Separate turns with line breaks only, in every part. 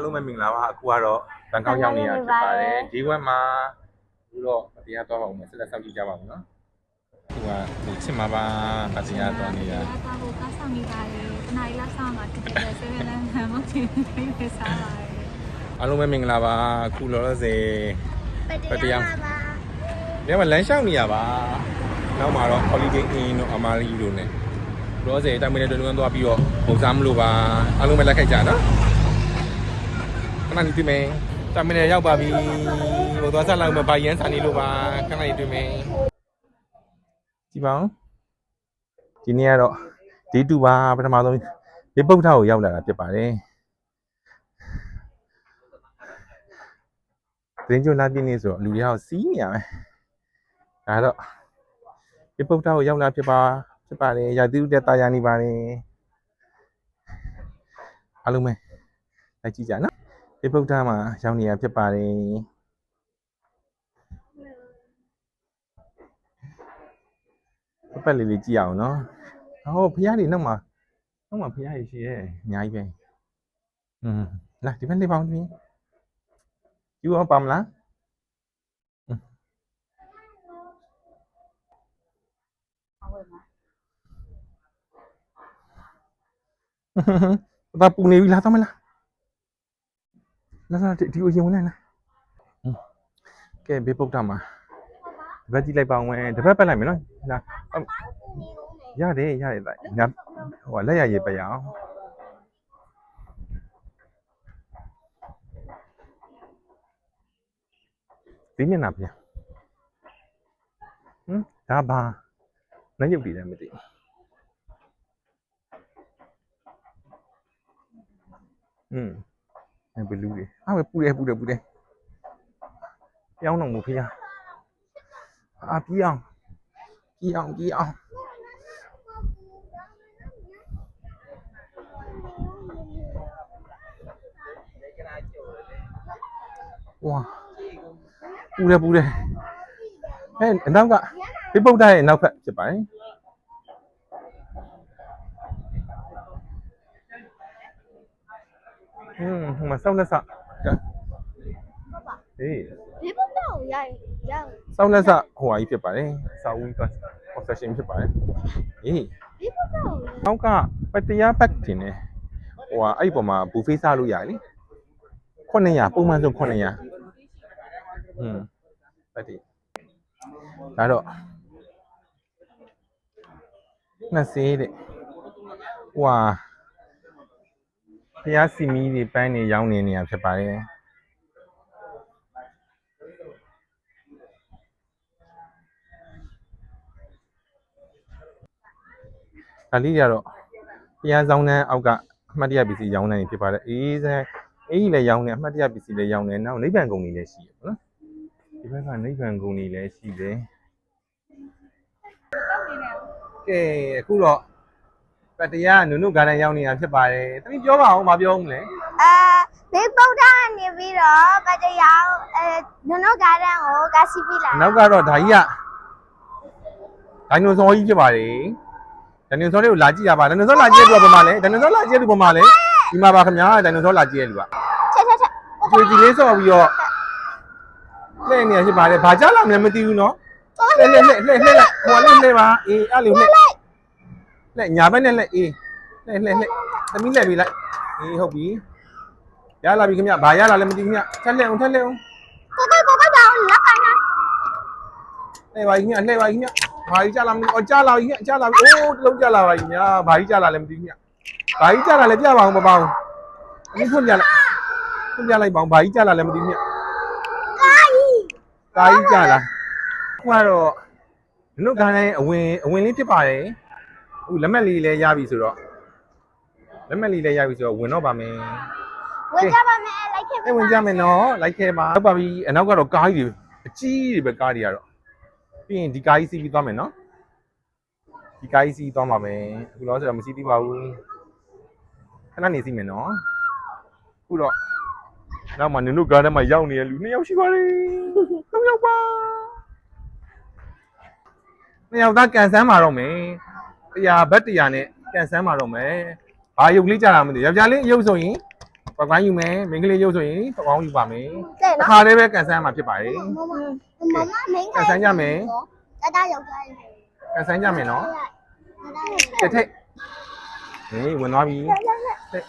အားလုံးပဲမင်္ဂလာပါအခုကတော့ဘန်ကောက်ရောက်နေရဖြစ်ပါတယ် Day 1 မှာအခုတော့တရားသွားပါဦးမယ်ဆက်လက်စောင့်ကြည့်ကြပါဦးနော်သူကဟိုချစ်မှာပါတရားသွားနေတာ
တာကိုကဆောင်နေပါတယ်နိုင်လာဆောင်တာတကယ်ဆေးရလမ်းမှာမဟုတ်ဘူးပြေးစားပါတယ်
အားလုံးပဲမင်္ဂလာပါအခုလောလောဆယ်တရားဒီမှာလမ်းလျှောက်နေရပါနောက်မှာတော့ Holiday Inn တို့ Amali တို့ ਨੇ လောဆယ်တိုင်မင်းတွေတွန်းသွားပြီးတော့ပုံစံမလို့ပါအားလုံးပဲလက်ခိုက်ကြနော်ခဏနေတွေ့မယ်တိုင်မင်းတွေရောက်ပါပြီဟိုသွားဆက်လိုက်မှဘာရန်စာနေလို့ပါခဏနေတွေ့မယ်ကြည့်ပါဦးဒီနေ့ကတော့ Day 2 ပါပထမဆုံးဒီပုတ်ထောက်ကိုရောက်လာတာဖြစ်ပါတယ်တင်းကျွန်းလာပြင်းနေဆိုတော့လူတွေဟောစီးနေရမယ်ဒါတော့ဒီပုတ်ထောက်ကိုရောက်လာဖြစ်ပါတယ်ရာသီဥတုတာယာနေပါတယ်အားလုံးပဲလိုက်ကြည့်ကြနော်ဒီပုတ်ထောက်မှာရောက်နေရဖြစ်ပါတယ်ပတ်လေးလေးကြည့်အောင်နော်ဟောဖရားတွေနောက်မှာဖရားတွေရှိရဲ့အများကြီးပဲလာဒီဘက်လေးပေါင်းပြင်ယူအောင်ပါမလားဘာပူနေပြီလားတော့မလားလာဒီကိုရင်ဝင်လိုက်လားကဲဘေးပုတ်တာမှာဒီဘက်ကြည့်လိုက်ပါအောင်မယ်ဒီဘက်ပတ်လိုက်မယ်နော်လာရတယ်လိုက်ညာဟိုလက်ရရေးပရအောင်ဒီမျက်နှာပြန်ဒါဘာလက်ရုပ်တည်တယ်မသိဘလူးတွေပဲပူတယ်ပြောင်းတော့မဖေးရပြေးအောင်ဝါပူတယ်အနောက်ကဒီပုတ်တာရဲ့နောက်ဖက်ဖြစ်ပါတယ်ဟိုမှာစောက်လက်စ
ဒီပုတ်တော့ရ
စောက်လက်စဟိုဟာကြီးဖြစ်ပါတယ်စာဦးက concession ဖြစ်ပါတယ်
ဒီပုတ်တော့
နောက်ကပတရားဘက်တင်နေဟိုဟာအဲ့ဒီပေါ်မှာဘူဖေးစားလို့ရတယ်လေ900ပုံမှန်ဆို900ပတ်တီဒါတော့20တဲ့ဟွာဖျားစီမီတွေပန်းနေရောင်းနေနေရဖြစ်ပါတယ်ဒါလေးကြတော့ဖျားဆောင်တဲ့အောက်ကအမှတ်တရပစ္စည်းရောင်းနေဖြစ်ပါတယ်အေးလည်းရောင်းနေအမှတ်တရပစ္စည်းလည်းရောင်းနေနောက်နိဗ္ဗာန်ကုန်တွေလည်းရှိတယ်နော်ဒီဘက်ကနိဗ္ဗာန်ကုန်တွေလည်းရှိတယ်ကဲအခုတော့ပတရားနုနုဂါရန်ရောက်နေတာဖြစ်ပါတယ်တမီးပြောပါအောင်မပြောဦးမလဲ
ဒီပုတ်တာနေပြီးတော့ပတရားနုနုဂါရန်ကိုကစီပြီလား
နောက်ကတော့ဒါကြီးကဒိုင်နိုဆောကြီးဖြစ်ပါတယ်ဒိုင်နိုဆောတွေကိုလာကြည့်ရပါဒိုင်နိုဆောလာကြည့်ရတူပါမလဲဒိုင်နိုဆောလာကြည့်ရတူပါမလဲဒီမှာပါခင်ဗျာဒိုင်နိုဆောလာကြည့်ရလူက
ချက်
ဒီလေးဆော့ပြီးတော့လှည့်နေရဖြစ်ပါတယ်ဘာကြလာမလဲမသိဘူးနော်လှည့်ဟိုလှည့်ပါအေးအဲ့လိုလှည့်ညာဘက်နဲ့လှည့်အေးလှည့်သမီးလှည့်ပြီးလိုက်အေးဟုတ်ပြီရလာပြီခင်ဗျဘာရလာလဲမသိဘူးခင်ဗျထက်လှည့်အောင်
ကိုကပါလက်ပါနာ
လှည့်ပါခင်ဗျဘာကြီးကြလာမလဲအော်ကြလာပြီခင်ဗျကြလာပြီအိုးတလုံးကြလာပါခင်ဗျဘာကြီးကြလာလဲမသိဘူးခင်ဗျဘာကြီးကြလာလဲပြပါအောင်မပေါအောင်ဒီဖွင့်ပြလိုက်ပါအောင်ဘာကြီးကြလာလဲမသိဘူးခင်ဗျကာကြီးကြလာခုကတော့နုဂါရန်အဝင်လေးဖြစ်ပါတယ်အခုလက်မှတ်လေးလည်းရပြီဆိုတော့ဝင်တော့ပါမယ်
ဝင်ကြပါမယ်လိုက်ခဲ့ပါ
ဝင်ကြမယ်နော်လိုက်ခဲ့ပါဟုတ်ပါပြီအနောက်ကတော့ကားကြီးတွေအကြီးတွေပဲကားတွေကတော့ပြီးရင်ဒီကားကြီးစီးပြီးသွားမယ်နော်ဒီကားကြီးစီးသွားပါမယ်အခုတော့ဆိုတော့မစီးသေးပါဘူးခဏနေစီးမယ်နော်အခုတော့နောက်မှနုနုဂါရန်မှာရောက်နေတဲ့လူ2ယောက်ရှိပါတယ်3ယောက်ပါ2ယောက်သားကန်ဆန်းမှာတော့မယ်100ဘတ်100နဲ့ကန်ဆန်းမှာတော့မယ်ဘာရုပ်လေးကြတာမသိယောက်ျားလေးရုပ်ဆိုရင် ပတ်ပိုင်းယူမယ်မင်းကလေးရုပ်ဆိုရင်ပကောင်းယူပါမယ်
တဲ့
တစ်
နော်
ခါတည်းပဲကန်ဆန်းမှာဖြစ်ပါတယ်
မမမမင်း
ကန်ဆန်းကြမယ်
တတရောက်သွားတယ်
ကန်ဆန်းကြမယ်နော်ကဲထိတ်ဟေးဝင်သွားပြီထိတ်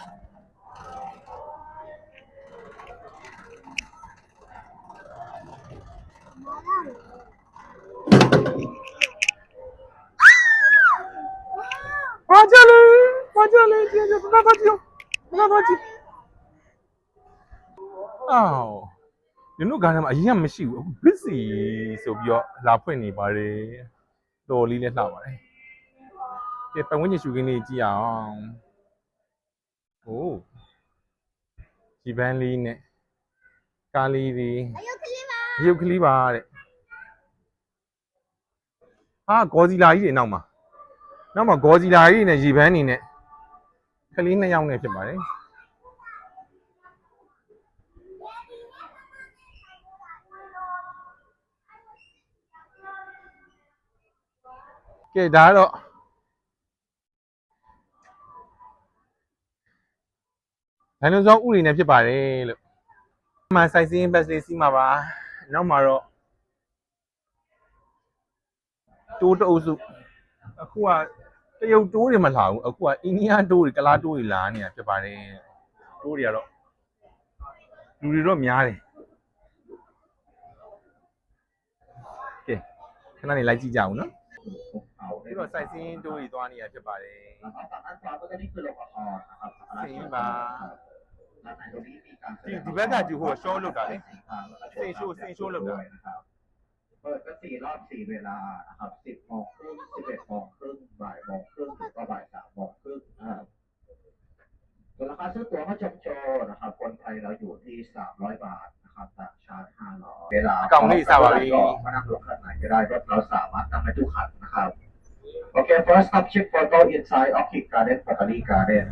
ဘာကြလဲကြည့်ဘယ်တော့ကြည့်အော်ဒီလိုကလည်းအရင်ကမရှိဘူးအခု busy ဆိုပြီးတော့လာဖွင့်နေပါတယ်တော်လေးလည်းလှပါတယ်ကဲပတ်ဝန်းကျင်ရှုခင်းလေးကြည့်အောင်ဟိုးဒီပန်းလေးနဲ့ကားလေးတွေ
အယုတ်ကလေးပါ
ရုပ်ကလေးပါတဲ့ဟာဂေါ်စီလာကြီးတွေနောက်မှာဂေါ်စီလာကြီးတွေနဲ့ရေပန်းနေနဲ့ကလေး2ယောက်နဲ့ဖြစ်ပါတယ်ကဲဒါကတော့ဒိုင်နိုဆောဥတွေနဲ့ဖြစ်ပါတယ်လို့မှစိုက်စင်းဘတ်လေးစီးမှာပါနောက်မှာတော့တိုးတအုပ်စုအခုကတရုတ်တိုးတွေမလာဘူးအခုကအိန္ဒိယတိုးတွေကလားတိုးတွေလာနေတာဖြစ်ပါတယ်တိုးတွေကတော့လူတွေတော့များတယ်ကဲခဏနေလိုက်ကြည့်ကြအောင်နော်ပြီးတော့စိုက်စင်းတိုးတွေသွားနေတာဖြစ်ပါတယ်စီးပါဒီဘက်ကကျူဟိုရှော့လုပ်တာလေစင်ရှိုးလုပ်တာ
เปิดก็4 รอบ 4 เวลานะครับ 10 โมงครึ่ง 11 โมงครึ่ง บ่ายโมงครึ่งถึงก็บ่าย 3 โมงครึ่งนะครับส่วนราคาซื้อตั๋วเข้าชมโชว์นะครับคนไทยเราอยู่ที่ 300 บาทนะครับต่างชาติ 500 เวลาก็นั่งรถคันไหนก็ได้รถเราสามารถนั่งได้ทุกคันนะครับโอเค first stop check photo inside Orchid Garden Botanic Garden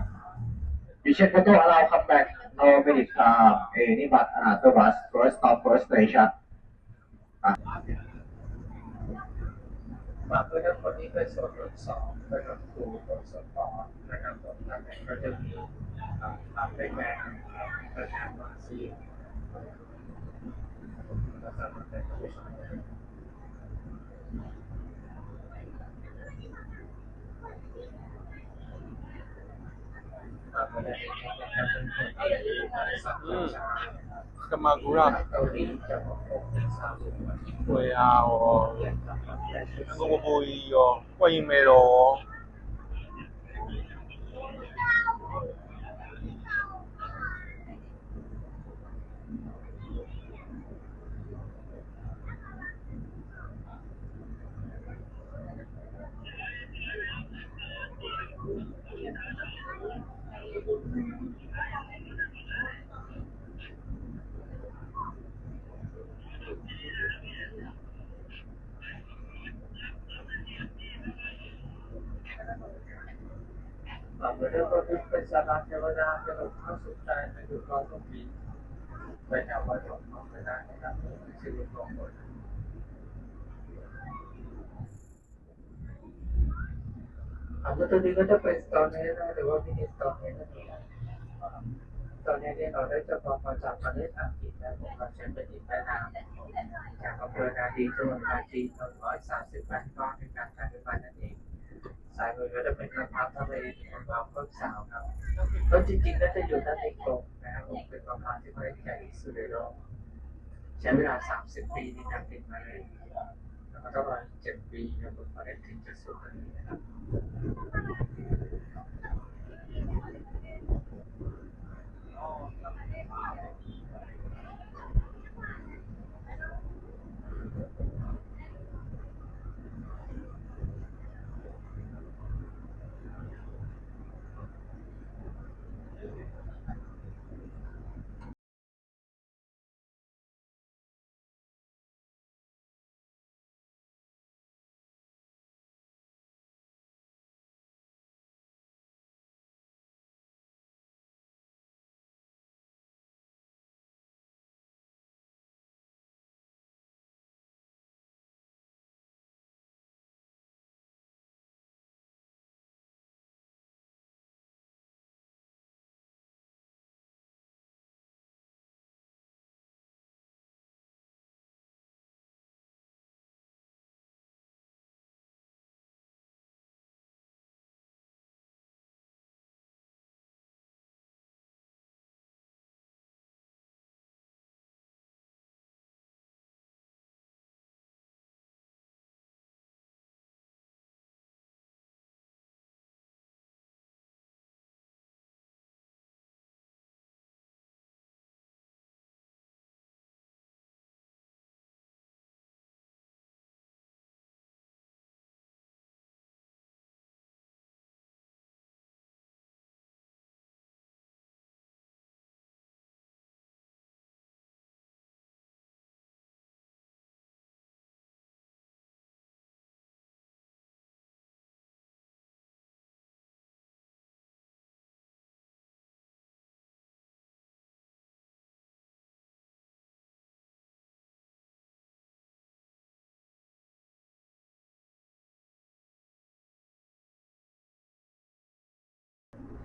you check photo allow come back no minute time any but another bus first stop first station บางพื้นที่คนนี้เป็นโซนรถ2เป็นรถตู้รถสปอร์ตนะครับรถนั้นก็จะมีทำเป็นแบบประชาชนซี
ကမာကူရာဝေအားရောငိုပိုကြီးရောပွင့်မဲတော့
พื้นที่คนนี้เป็นสถานเทวดาจะลงเข้าสุดใจในยุคก่อนปีไปแถววัดหลวงพ่อไม่ได้นะครับชื่อหลวงพ่อตัวนี้ก็จะเป็นตอนนี้นะหรือว่ามินิตอนนี้นั่นเองตอนนี้เราได้จะบอกมาจากประเทศอังกฤษและผมก็เช่นเป็นอินเตอร์นาจากอำเภอนาดีจังหวัดปราจีน138 ก้อนในการจัดการนั่นเองสายมือก็จะเป็นกระเพาะทะเลของเราเพิ่มสาวครับก็จริงๆก็จะอยู่ด้านในกรงนะครับผมเป็นกระเพาะที่ไม่ได้ใหญ่ที่สุดในโลกใช้เวลา30 ปีในการติดมาเลยแล้วก็ประมาณ7 ปีครับผมมาได้ถึงจุดสุดนี้นะครับ